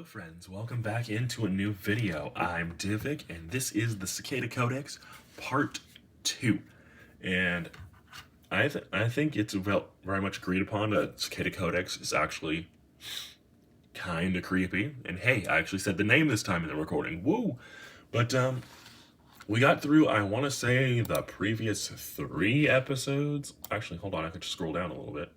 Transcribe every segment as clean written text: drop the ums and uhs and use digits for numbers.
Hello friends, welcome back into a new video. I'm Divik and this is the Cicada Codex Part 2. And I think it's very much agreed upon that Cicada Codex is actually kind of creepy. And hey, I actually said the name this time in the recording. Woo! But we got through, I want to say, the previous 3 episodes. Actually, hold on, I could just scroll down a little bit.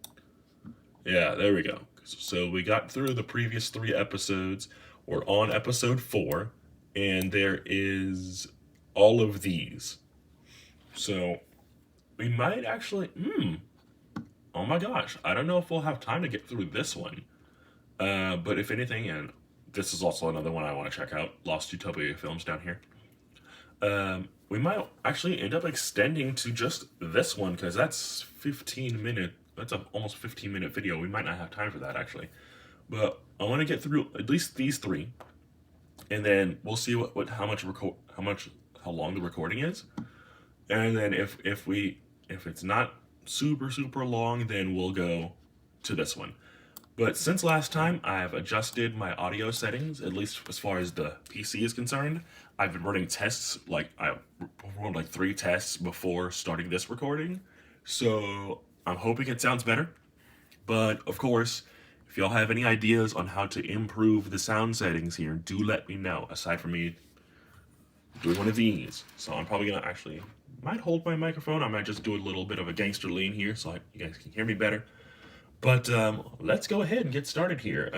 Yeah, there we go. So we got through the previous 3 episodes. We're on episode 4, and there is all of these. So we might actually, oh my gosh, I don't know if we'll have time to get through this one. But if anything, and this is also another one I want to check out, Lost Utopia Films down here. We might actually end up extending to just this one, because that's 15 minutes. That's an almost 15-minute video. We might not have time for that, actually. But I want to get through at least these 3, and then we'll see how long the recording is. And then if it's not super long, then we'll go to this one. But since last time, I've adjusted my audio settings, at least as far as the PC is concerned. I've been running tests, I performed 3 tests before starting this recording. So I'm hoping it sounds better. But of course, if y'all have any ideas on how to improve the sound settings here, do let me know, aside from me doing one of these. So I'm probably gonna might hold my microphone. I might just do a little bit of a gangster lean here so you guys can hear me better. But let's go ahead and get started here.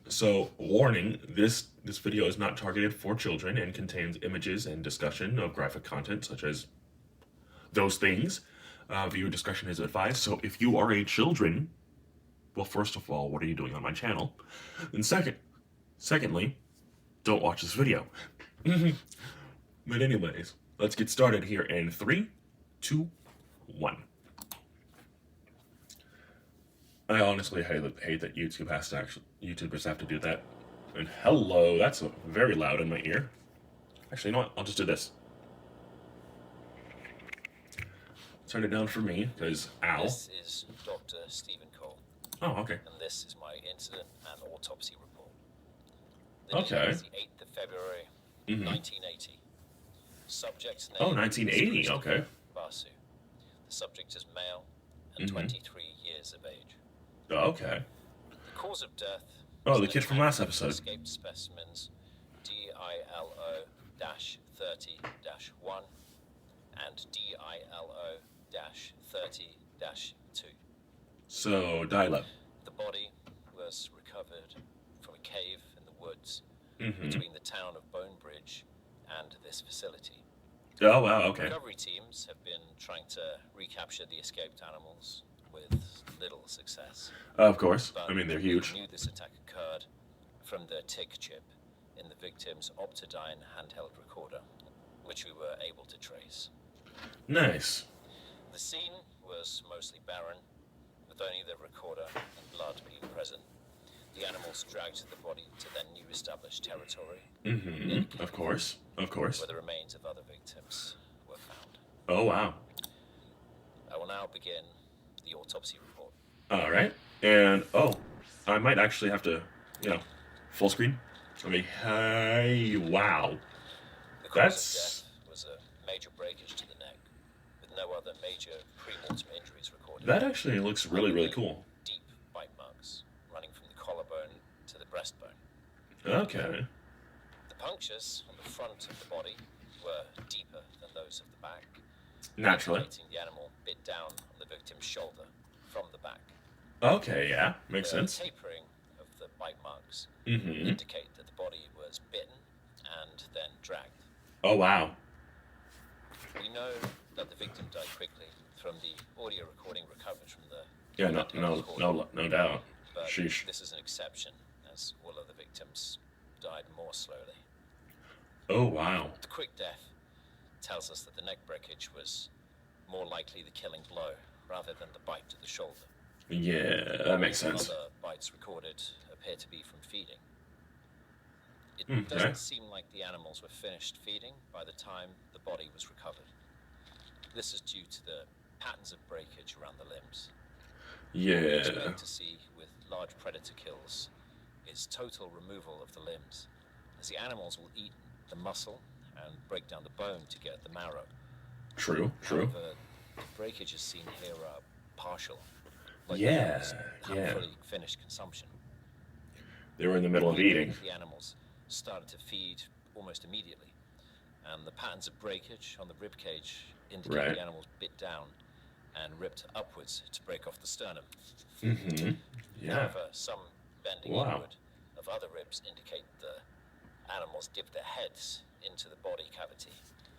So warning, this video is not targeted for children and contains images and discussion of graphic content such as those things. Viewer discretion is advised. So if you are a children, well, first of all, what are you doing on my channel? And secondly, don't watch this video. But anyways, let's get started here in 3, 2, 1. I honestly hate that YouTubers have to do that. And hello, that's very loud in my ear. Actually, you know what? I'll just do this. Turn it down for me, because ow. This is Dr. Stephen Cole. Oh, okay. And this is my incident and autopsy report. Okay. The date is the 8th of February, 1980. Subject's name. Oh, 1980, is okay. Basu. The subject is male and 23 years of age. Oh, okay. The cause of death. Oh, the kid from last episode. Escaped specimens DILO-30-1 and DILO-30-2. So, Dilo. The body was recovered from a cave in the woods between the town of Bonebridge and this facility. Oh, wow, okay. Recovery teams have been trying to recapture the escaped animals with little success. Of course. But I mean, they're huge. we knew this attack occurred from the tick chip in the victim's Optidine handheld recorder, which we were able to trace. Nice. The scene was mostly barren, with only the recorder and blood being present. The animals dragged the body to their new established territory. Of course. Of course. Where the remains of other victims were found. Oh, wow. I will now begin the autopsy report. All right. And, oh, I might actually have to, full screen. I mean, hey, wow. The cause of death was a major breakage to the neck, with no other major pre-mortem injuries recorded. That actually looks really cool. Deep bite marks running from the collarbone to the breastbone. Okay. The punctures on the front of the body were deeper than those of the back. Naturally. Indicating the animal bit down on the victim's shoulder from the back. Okay, yeah, makes sense. The tapering of the bite marks indicate that the body was bitten and then dragged. Oh, wow. We know that the victim died quickly from the audio recording recovered from the Yeah, no doubt. But Sheesh. this is an exception, as all of the victims died more slowly. Oh, wow. The quick death tells us that the neck breakage was more likely the killing blow rather than the bite to the shoulder. Yeah, that makes sense. Other bites recorded appear to be from feeding. It doesn't seem like the animals were finished feeding by the time the body was recovered. This is due to the patterns of breakage around the limbs. Yeah. Expect to see with large predator kills is total removal of the limbs, as the animals will eat the muscle and break down the bone to get the marrow. True. However, the breakages seen here are partial, like Yeah, the animals haven't yeah. fully finished consumption. They were in the middle of eating. The animals started to feed almost immediately, and the patterns of breakage on the rib cage indicate the animals bit down and ripped upwards to break off the sternum. Mm-hmm. Yeah. However, some bending inward of other ribs indicate the animals dip their heads into the body cavity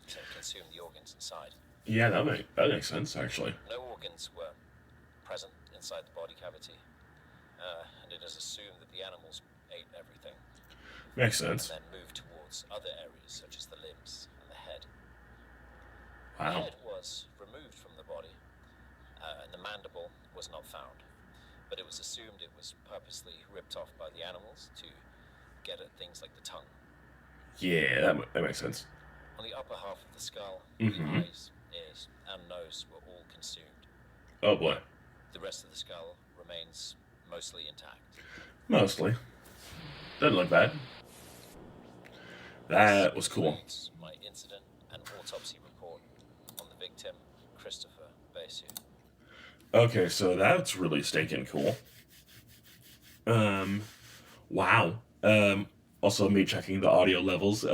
to consume the organs inside. Yeah, that makes sense, actually. No organs were present inside the body cavity, and it is assumed that the animals ate everything. Makes sense. And then moved towards other areas such as the limbs and the head. Wow. The head was removed from the body, and the mandible was not found, but it was assumed it was purposely ripped off by the animals to get at things like the tongue. Yeah, that makes sense. On the upper half of the skull, the eyes, ears, and nose were all consumed. Oh boy. The rest of the skull remains mostly intact. Mostly. Doesn't look bad. That was cool. My incident and autopsy report on the victim, Christopher Besu. Okay, so that's really stinking cool. Wow. Also me checking the audio levels.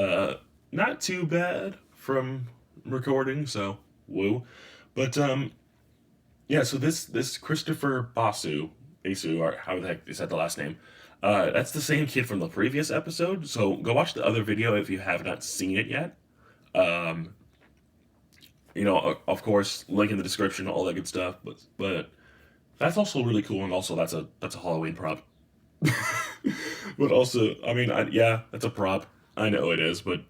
Not too bad from recording, so woo. But yeah, so this Christopher Besu, or how the heck is that the last name? That's the same kid from the previous episode, so go watch the other video if you have not seen it yet. You know, of course, link in the description, all that good stuff, but that's also really cool, and also that's a Halloween prop. But also, I mean, yeah, that's a prop. I know it is, but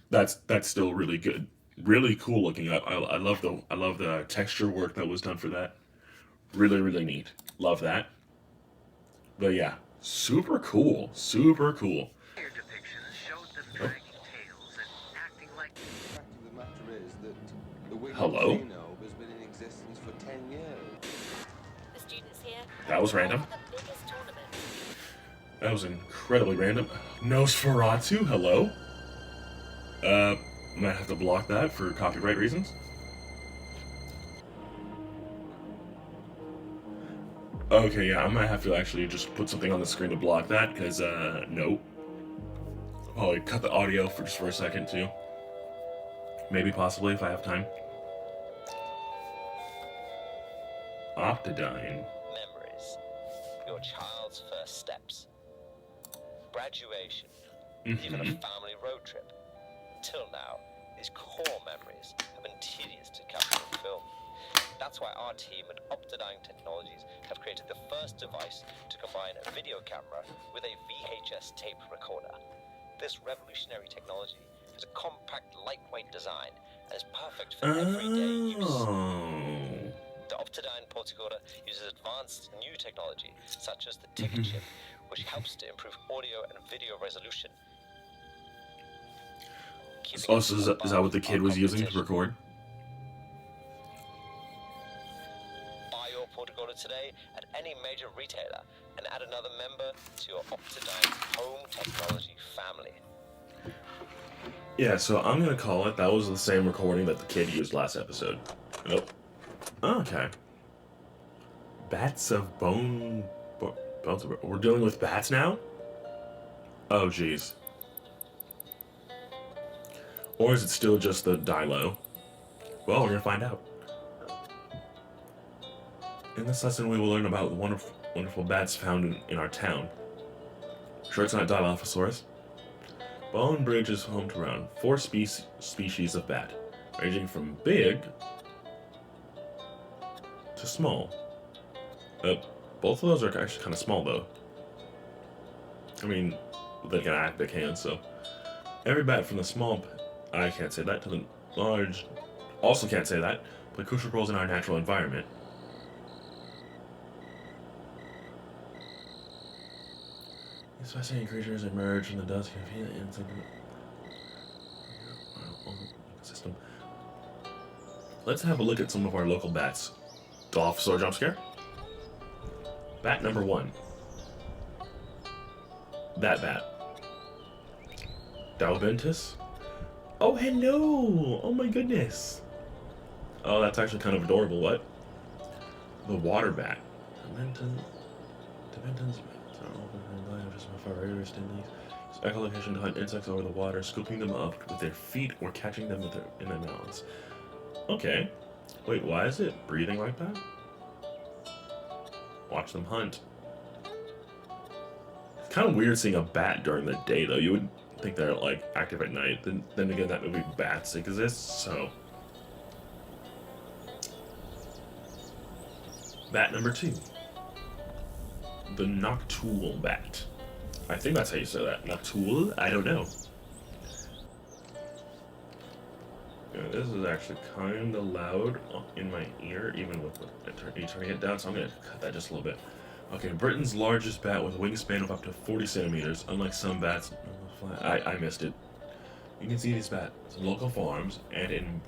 that's still really good, really cool looking. I love the texture work that was done for that. Really neat. Love that. But yeah, super cool. Super cool. Depictions showed them dragging tails and acting like. The fact of the matter is that the Wigan Hello? Casino has been in existence for 10 years. The students here. That was random. The biggest tournament. That was incredibly random. Nosferatu, hello? Might have to block that for copyright reasons. Okay, yeah, I might have to actually just put something on the screen to block that, because, no. Oh, cut the audio for just for a second, too. Maybe, possibly, if I have time. Optidine. memories, your child's first steps, graduation, even a family road trip. Till now, these core memories have been tedious to capture in film. That's why our team at Optidine Technologies have created the first device to combine a video camera with a VHS tape recorder. This revolutionary technology has a compact, lightweight design and is perfect for everyday use. Oh. The Optidine Porticoda uses advanced new technology, such as the ticker chip, which helps to improve audio and video resolution. Oh, so is that what the kid was using to record? Buy your Porticoda today at any major retailer and add another member to your Optidine home technology family. Yeah, so I'm gonna call it. That was the same recording that the kid used last episode. Nope. Okay. Bats of bone. Bones of, we're dealing with bats now? Oh, jeez. Or is it still just the Dilo? Well, we're gonna find out. In this lesson, we will learn about the wonderful bats found in our town. Sure it's not Dilophosaurus? Bone Bridge is home to around 4 species of bat, ranging from big to small. Both of those are actually kind of small, though. I mean, they can act big hands, so. Every bat from the small, I can't say that, to the large, also can't say that, play crucial roles in our natural environment. These fascinating creatures emerge from the dusk of the system. Let's have a look at some of our local bats. Dilophosaur jump scare. Bat number 1. that bat. Dalbentus? Oh, hello! Oh my goodness. Oh, that's actually kind of adorable. What? The water bat. Dimensions. Echolocation to hunt insects over the water, scooping them up with their feet or catching them with in their mouths. Okay. Wait, why is it breathing like that? Watch them hunt. It's kind of weird seeing a bat during the day, though. You would think they're, like, active at night. Then again, that movie Bats exists, so... Bat number 2. The Noctool Bat. I think that's how you say that. Noctool? I don't know. Yeah, this is actually kind of loud in my ear, even with turning it down, so I'm going to cut that just a little bit. Okay, Britain's largest bat with a wingspan of up to 40 centimeters. Unlike some bats, I missed it. You can see these bats in local farms and in...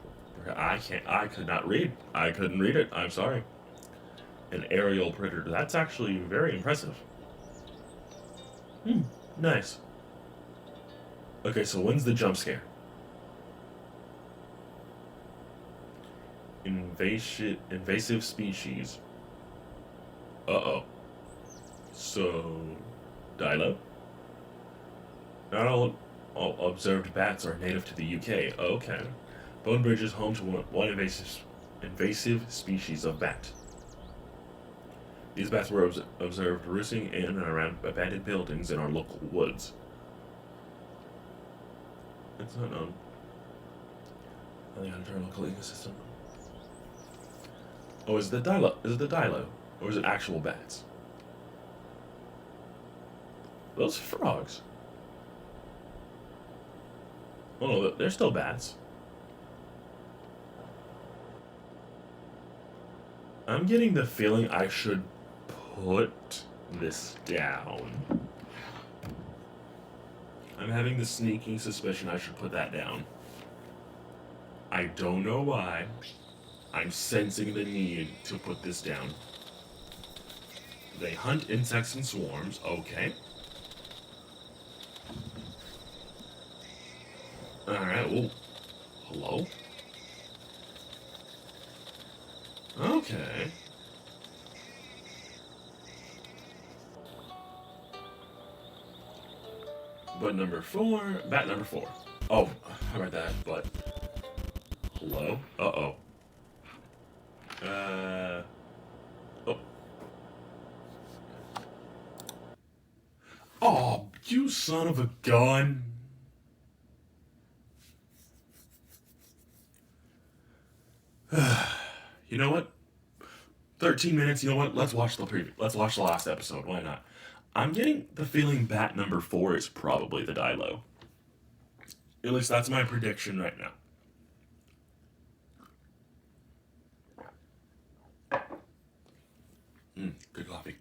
I could not read. I couldn't read it. I'm sorry. An aerial predator. That's actually very impressive. Nice. Okay, so when's the jump scare? Invasive species. Uh-oh. So, Dilo? Not all observed bats are native to the UK. Okay. Bonebridge is home to one invasive species of bat. These bats were observed roosting in and around abandoned buildings in our local woods. It's not known. On the internal local ecosystem. Oh, is it the Dilo? Is it the Dilo? Or is it actual bats? Those frogs. Oh no, they're still bats. I'm getting the feeling I should put this down. I'm having the sneaking suspicion I should put that down. I don't know why. I'm sensing the need to put this down. They hunt insects in swarms. Okay. Alright, well... Hello? Okay. Bat number 4. Oh, how about that? But... Hello? Uh-oh. Oh. Oh, you son of a gun. You know what? 13 minutes, you know what? Let's watch the preview. Let's watch the last episode. Why not? I'm getting the feeling bat number 4 is probably the Dilo. At least that's my prediction right now. Good coffee.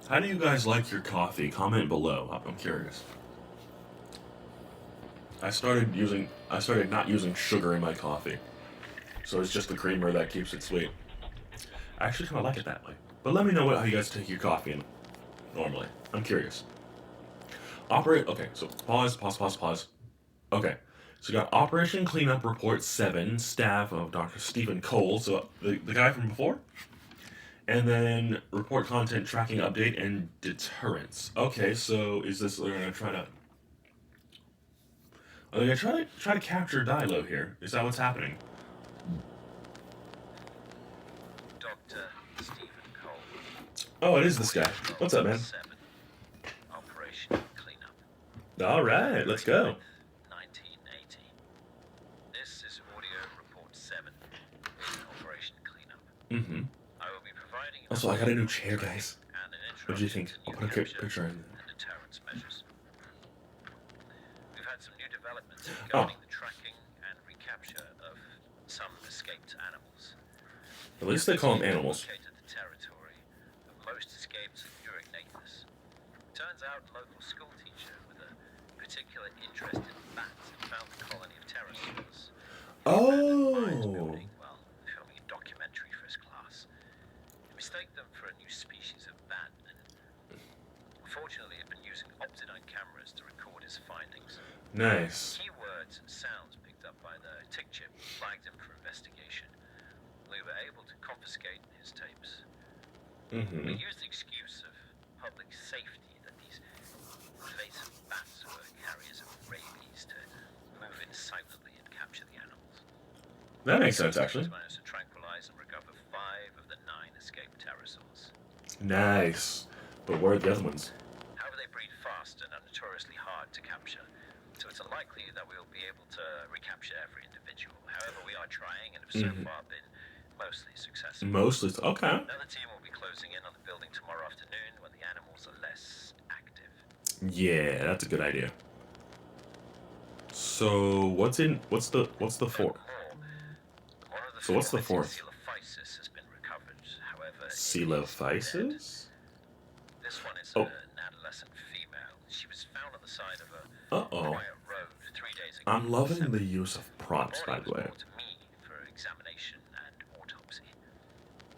How do you guys like your coffee? Comment below. I'm curious. I started not using sugar in my coffee. So it's just the creamer that keeps it sweet. I actually kind of like it that way. But let me know how you guys take your coffee normally. I'm curious. Okay, so pause. Okay, so we got Operation Cleanup Report 7, staff of Dr. Stephen Cole, so the guy from before. And then report content tracking update and deterrence. Okay, so is this, they're gonna try to... Are they gonna try to capture Dilo here? Is that what's happening? Dr. Stephen Cole. Oh, it is this guy. What's up, man? 7. Operation Cleanup. All right, let's go. 1980. This is audio report 7. Operation Cleanup. Mm-hmm. I will be providing Also, I got a new chair, guys. and an What do you think? introduction to I'll new put a capture picture in. and deterrence measures. We've had some new developments Oh. regarding the tracking and recapture of some escaped animals. At least they call them animals. Located the territory of most escaped Urignathus. Turns out a local school teacher with a particular interest in bats had found the colony of pterosaurs. Oh. While filming a documentary for his class. They mistake them for a new species of bat and Fortunately, he'd been using Optidine cameras to record his findings. Nice. Key words and sounds picked up by the tick chip flagged him for investigation. We were able to confiscate his tapes. We used the excuse of public safety that these invasive bats were carriers of rabies to move in silently and capture the animals. That makes sense, actually. We managed to tranquilize and recover 5 of the 9 escaped pterosaurs. Nice. But where are the other ones? However, they breed fast and are notoriously hard to capture, so it's unlikely that we'll be able to recapture every individual. However, we are trying and have so far been mostly successful. Mostly. Okay. Another team will be closing in on the building tomorrow afternoon when the animals are less active. Yeah, that's a good idea. So what's the fourth? So what's the fourth? Coelophysis has been recovered. However, Coelophysis? this one is an adolescent female. She was found on the side of a quiet road 3 days ago. I'm loving the use of props, by the way. Brought to me for examination and autopsy.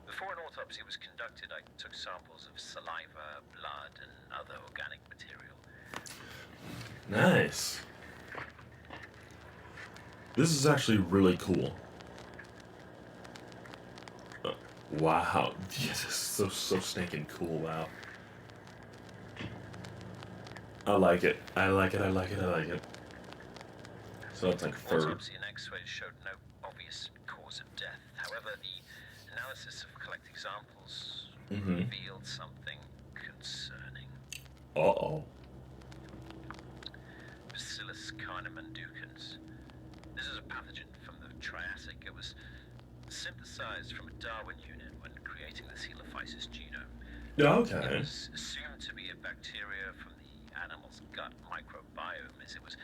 Before an autopsy was conducted, I took samples of saliva, blood, and other organic material. Nice. This is actually really cool. Wow. This is so stinking cool. Wow. I like it. I like it. So it's like fur. Autopsy and X-rays showed no obvious cause of death. However, the analysis of collecting samples revealed something concerning. Uh-oh. Bacillus carnamanducans. This is a pathogen from the Triassic. It was synthesized from a Darwin unit when creating the Coelophysis genome. Okay. It was assumed to be a bacteria from the animal's gut microbiome, as it was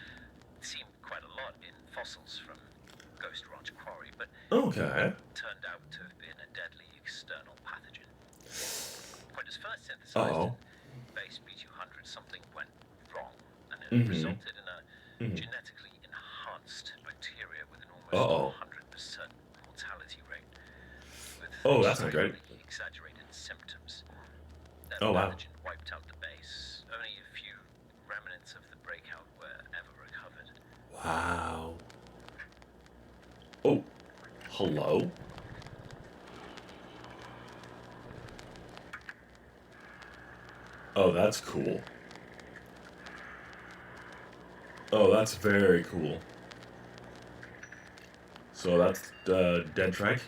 seen quite a lot in fossils from Ghost Ranch Quarry, but Okay. it turned out to have been a deadly external pathogen. When it was first synthesized in base B200, something went wrong, and it resulted in a genetically enhanced bacteria with an almost 100% mortality rate. With That's not great. exaggerated symptoms. That Wow. pathogen wiped out the base. Only a few remnants of the breakout were ever recovered. Wow. Oh. Hello? Oh, that's cool. Oh, that's very cool. So that's the dead trike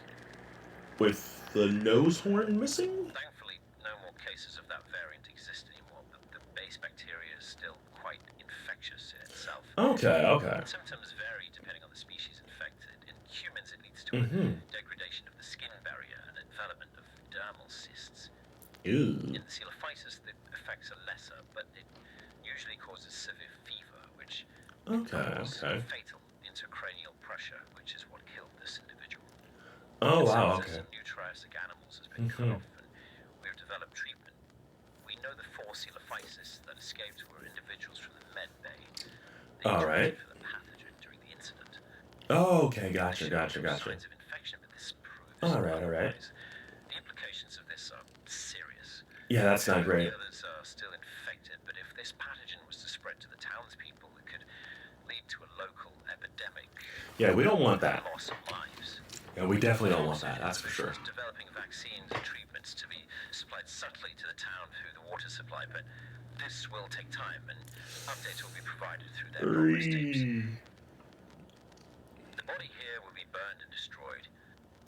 with the nose horn missing? Thankfully, no more cases of that variant exist anymore, but the base bacteria is still quite infectious in itself. Okay. Symptoms vary depending on the species infected. In humans, it leads to a degradation of the skin barrier and a development of dermal cysts. Ew. In the Coelophysis, the effects are lesser, but it usually causes severe fever, which causes fatal intracranial pressure, which is what killed this individual. Oh, The wow, synthesis okay. of new Triassic animals has been cut off, and we have developed treatment. We know the 4 Coelophysis that escaped were individuals from the med bay. They All right. for the pathogen during the incident. Oh, okay, gotcha. Signs of infection, but this proves All right. otherwise. The implications of this are serious. Yeah, that's not great. The others are still infected, but if this pathogen was to spread to the townspeople, it could lead to a local epidemic. Yeah, we don't want that. Loss of lives. Yeah, we definitely don't want that, that's for sure. Developing vaccines and treatments to be supplied subtly to the town through the water supply, but this will take time, and updates will be provided through their progress teams. The body here will be burned and destroyed.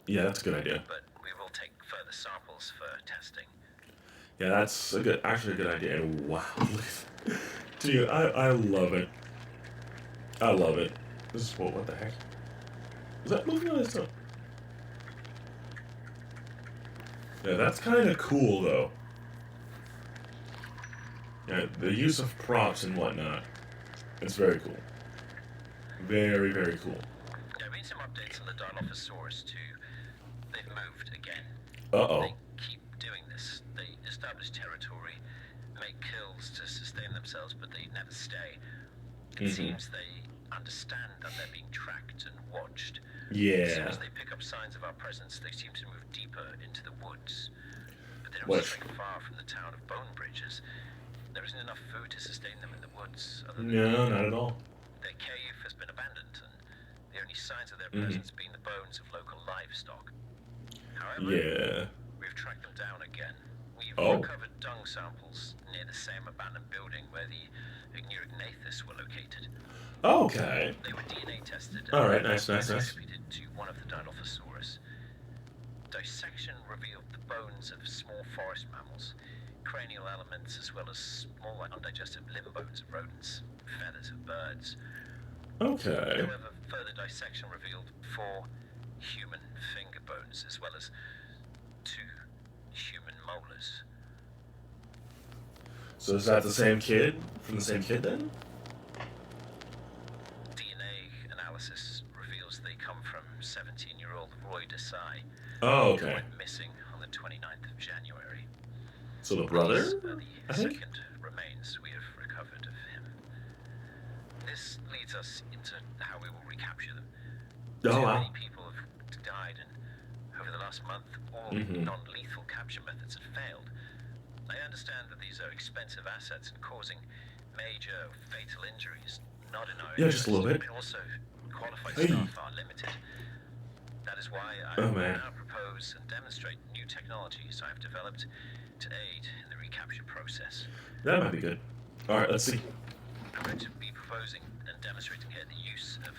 Yeah, that's a good idea. But we will take further samples for testing. Yeah, that's actually a good idea. And wow, dude, I love it. I love it. This is what the heck? Is that moving on its own? Yeah, that's kind of cool though. Yeah, the use of props and whatnot. It's very cool. Very, very cool. There have been some updates on the Dilophosaurus too. They've moved again. Uh-oh. They keep doing this. They establish territory, make kills to sustain themselves, but they never stay. It seems they understand that they're being tracked and watched. As soon Yeah. as they pick up signs of our presence, they seem to move deeper into the woods. But they don't What? stray far from the town of Bone Bridges. There isn't enough food to sustain them in the woods. Other than No, not at all. their cave has been abandoned, and the only signs of their presence being the bones of local livestock. However, Yeah. we've tracked them down again. We've Oh. recovered dung samples near the same abandoned building where the Ignurignathus were located. Okay. They were DNA tested. All right, and nice. attributed to one of the Dilophosaurus. Dissection revealed the bones of small forest mammals, cranial elements, as well as small undigested limb bones of rodents, feathers of birds. Okay. However, further dissection revealed 4 human finger bones, as well as 2 human molars. So is that the same kid? From the same kid then? DNA analysis reveals they come from 17-year-old Roy Desai, Oh, who okay. went missing on the 29th of January. So the brother? These are I the think? second remains we have recovered of him. This leads us into how we will recapture them. Oh, Too wow. many people have died, and over the last month, all non-lethal capture methods have failed. I understand that these are expensive assets and causing major fatal injuries, not in our Yeah, just a little bit. And also, qualified Hey. staff are limited. That is why I Oh, will man. now propose and demonstrate new technologies I have developed to aid in the recapture process. That might be good. All right, let's see. I'm going to be proposing and demonstrating here the use of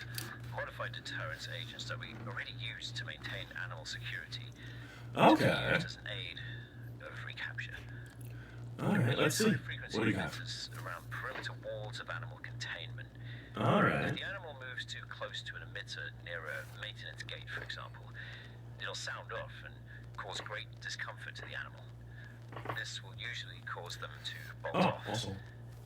modified deterrence agents that we already use to maintain animal security. To be Okay. used as an aid of recapture. All right, let's see. High-frequency What do you have? emitters around perimeter walls of animal containment. All If right. the animal moves too close to an emitter near a maintenance gate, for example, it'll sound off and cause great discomfort to the animal. This will usually cause them to bolt Oh, off. awesome.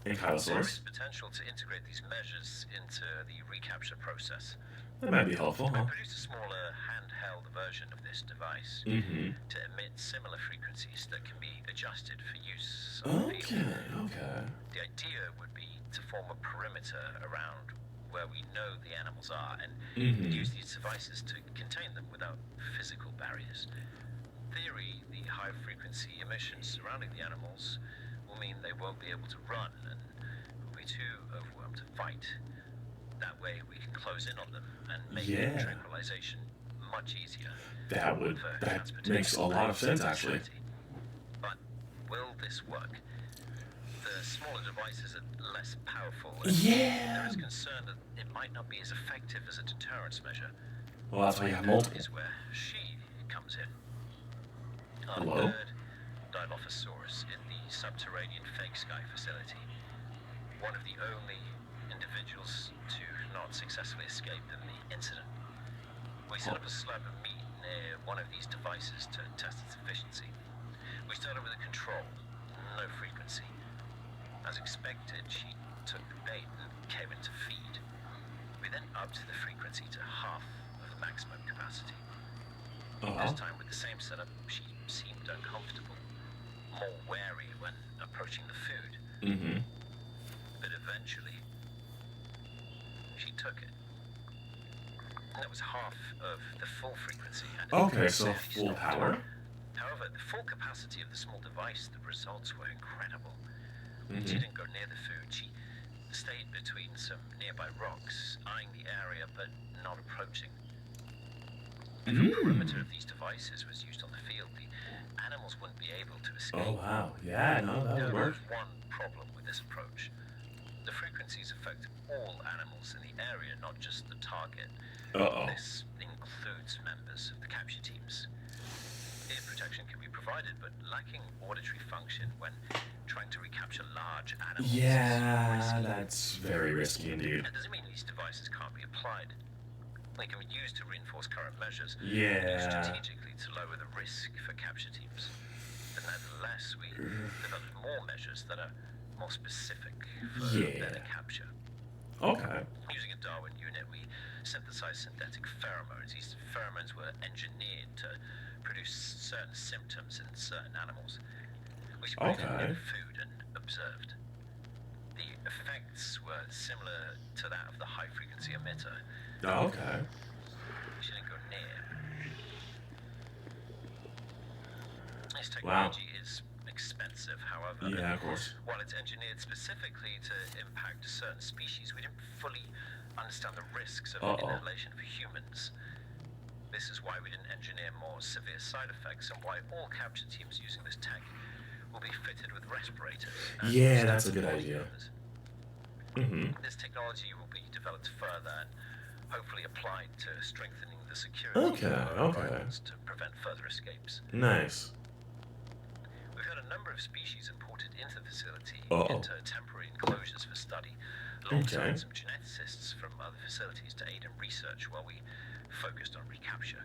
There Ankylosaurus. is potential to integrate these measures into the recapture process. That might be helpful, I huh? produced a smaller handheld version of this device Mm-hmm. to emit similar frequencies that can be adjusted for use on the field. Okay. The idea would be to form a perimeter around where we know the animals are and use these devices to contain them without physical barriers. In theory, the high-frequency emissions surrounding the animals will mean they won't be able to run and will be too overwhelmed to fight. That way we can close in on them and make Yeah. tranquilization much easier. That makes a lot of sense, actually. But will this work? The smaller devices are less powerful, and Yeah. there is concern that it might not be as effective as a deterrence measure. Well, that's why you have That multiple. is where she comes in. Our Hello? third Dilophosaurus in the subterranean fake sky facility. One of the only individuals to not successfully escape in the incident. We set up a slab of meat near one of these devices to test its efficiency. We started with a control, no frequency. As expected, she took the bait and came in to feed. We then upped the frequency to half of the maximum capacity. This time with the same setup, she seemed uncomfortable, more wary when approaching the food. Mm-hmm. But eventually, she took it. And that was half of the full frequency. And it Okay, so barely full stopped. power? However, the full capacity of the small device, the results were incredible. She Mm-hmm. didn't go near the food. She stayed between some nearby rocks, eyeing the area but not approaching. If a perimeter of these devices was used on the field, the animals wouldn't be able to escape. Oh, wow. Yeah, no, that There would work. was one problem with this approach. The frequencies affect all animals in the area, not just the target. Uh-oh. This includes members of the capture teams. Ear protection can be provided, but lacking auditory function when trying to recapture large animals is Yeah, risky. that's very risky indeed. That doesn't mean these devices can't be applied. They can be used to reinforce current measures, used Yeah. strategically to lower the risk for capture teams. But nevertheless, we developed more measures that are more specific for Yeah. better capture. Okay. Using a Darwin unit, we synthesized synthetic pheromones. These pheromones were engineered to produce certain symptoms in certain animals. We sprayed it Okay. in food and observed. The effects were similar to that of the high-frequency emitter. Oh, okay. She didn't go near. This technology is expensive. However, Yeah, of course. while it's engineered specifically to impact certain species, we didn't fully understand the risks of inhalation for humans. This is why we didn't engineer more severe side effects, and why all capture teams using this tech will be fitted with respirators. Yeah, that's a good idea. This technology will be developed further and hopefully applied to strengthening the security of our environments to prevent further escapes. Nice. We've had a number of species imported into the facility into temporary enclosures for study, alongside some geneticists from other facilities to aid in research while we focused on recapture.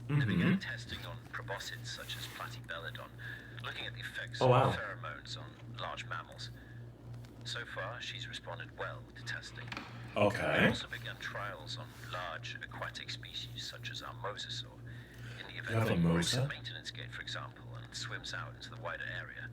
To begin testing on proboscids such as Platybelodon, looking at the effects of pheromones on large mammals. So far, she's responded well to testing. Okay. We also began trials on large aquatic species such as our mosasaur, in the event that it breaks a maintenance gate, for example, and swims out into the wider area.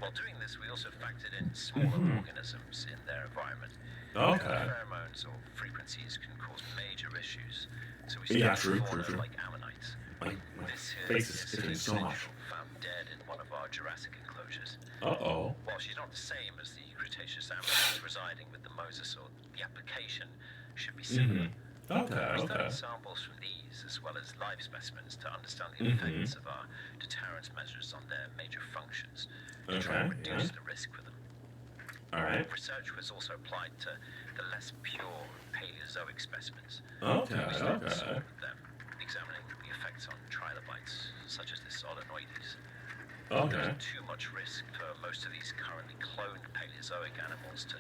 While doing this, we also factored in smaller organisms in their environment. Pheromones or frequencies can cause major issues, so we studied fauna like ammonites. My This face is sticking so much. found dead in one of our Jurassic enclosures. Uh-oh. While she's not the same as the Cretaceous ammonites residing with the mosasaur, the application should be similar. We studied samples from these, as well as live specimens, to understand the effects of our deterrence measures on their major functions, to try and reduce the risk for them. Research was also applied to the less pure Paleozoic specimens. We studied some of them, examining the effects on trilobites, such as the Solenoides. There isn't too much risk for most of these currently cloned Paleozoic animals to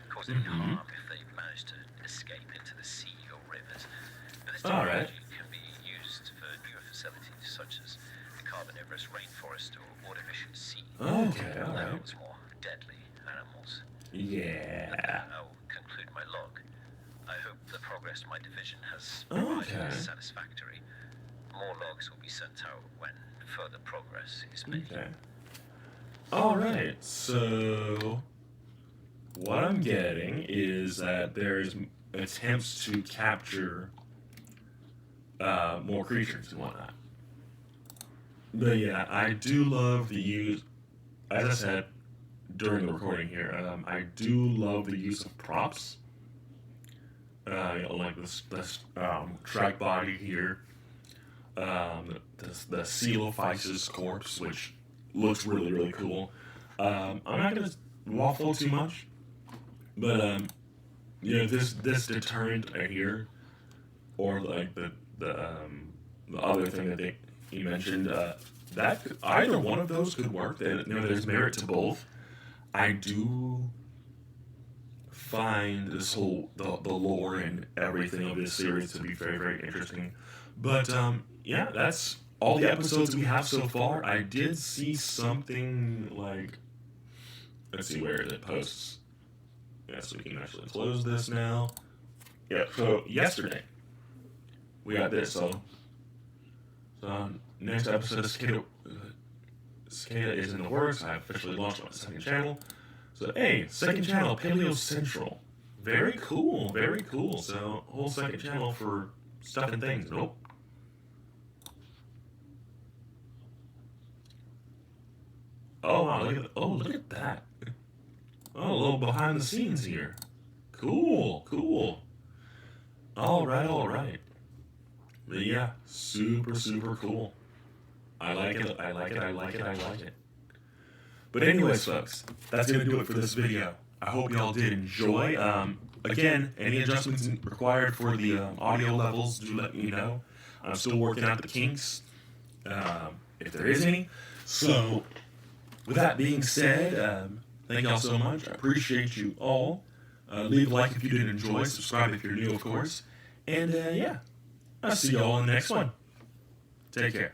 cause any harm if they manage to escape into the sea or rivers. But this technology can be used for newer facilities, such as the Carboniferous rainforest or Ordovician sea. Those more deadly animals. Yeah. I'll conclude my log. I hope the progress my division has provided is satisfactory. More logs will be sent out when further progress is made. Alright, so what I'm getting is that there's attempts to capture more creatures and whatnot. But yeah, I do love the use, as I said during the recording here, I do love the use of props. Like this track body here, the Coelophysis corpse, which looks really, really cool. I'm not gonna waffle too much, but this deterrent right here, or like the other thing that you mentioned, that either one of those could work. There's merit to both. I do find this whole the lore and everything of this series to be very, very interesting. But yeah, that's all the episodes we have so far. I did see something like, let's see, where it posts. Yeah, so we can actually close this now. Yeah, so yesterday we got this. So next episode of Cicada is in the works. I officially launched my second channel. So, hey, second channel, Paleo Central. Very cool, very cool. So, whole second channel for stuff and things. Nope. Oh, wow, look at that. Oh, a little behind the scenes here. Cool, cool. All right. But yeah, super, super cool. I like it. But anyways, folks, that's going to do it for this video. I hope y'all did enjoy. Again, any adjustments required for the audio levels, do let me know. I'm still working out the kinks, if there is any. So, with that being said, thank y'all so much. I appreciate you all. Leave a like if you did enjoy. Subscribe if you're new, of course. And yeah, I'll see y'all in the next one. Take care.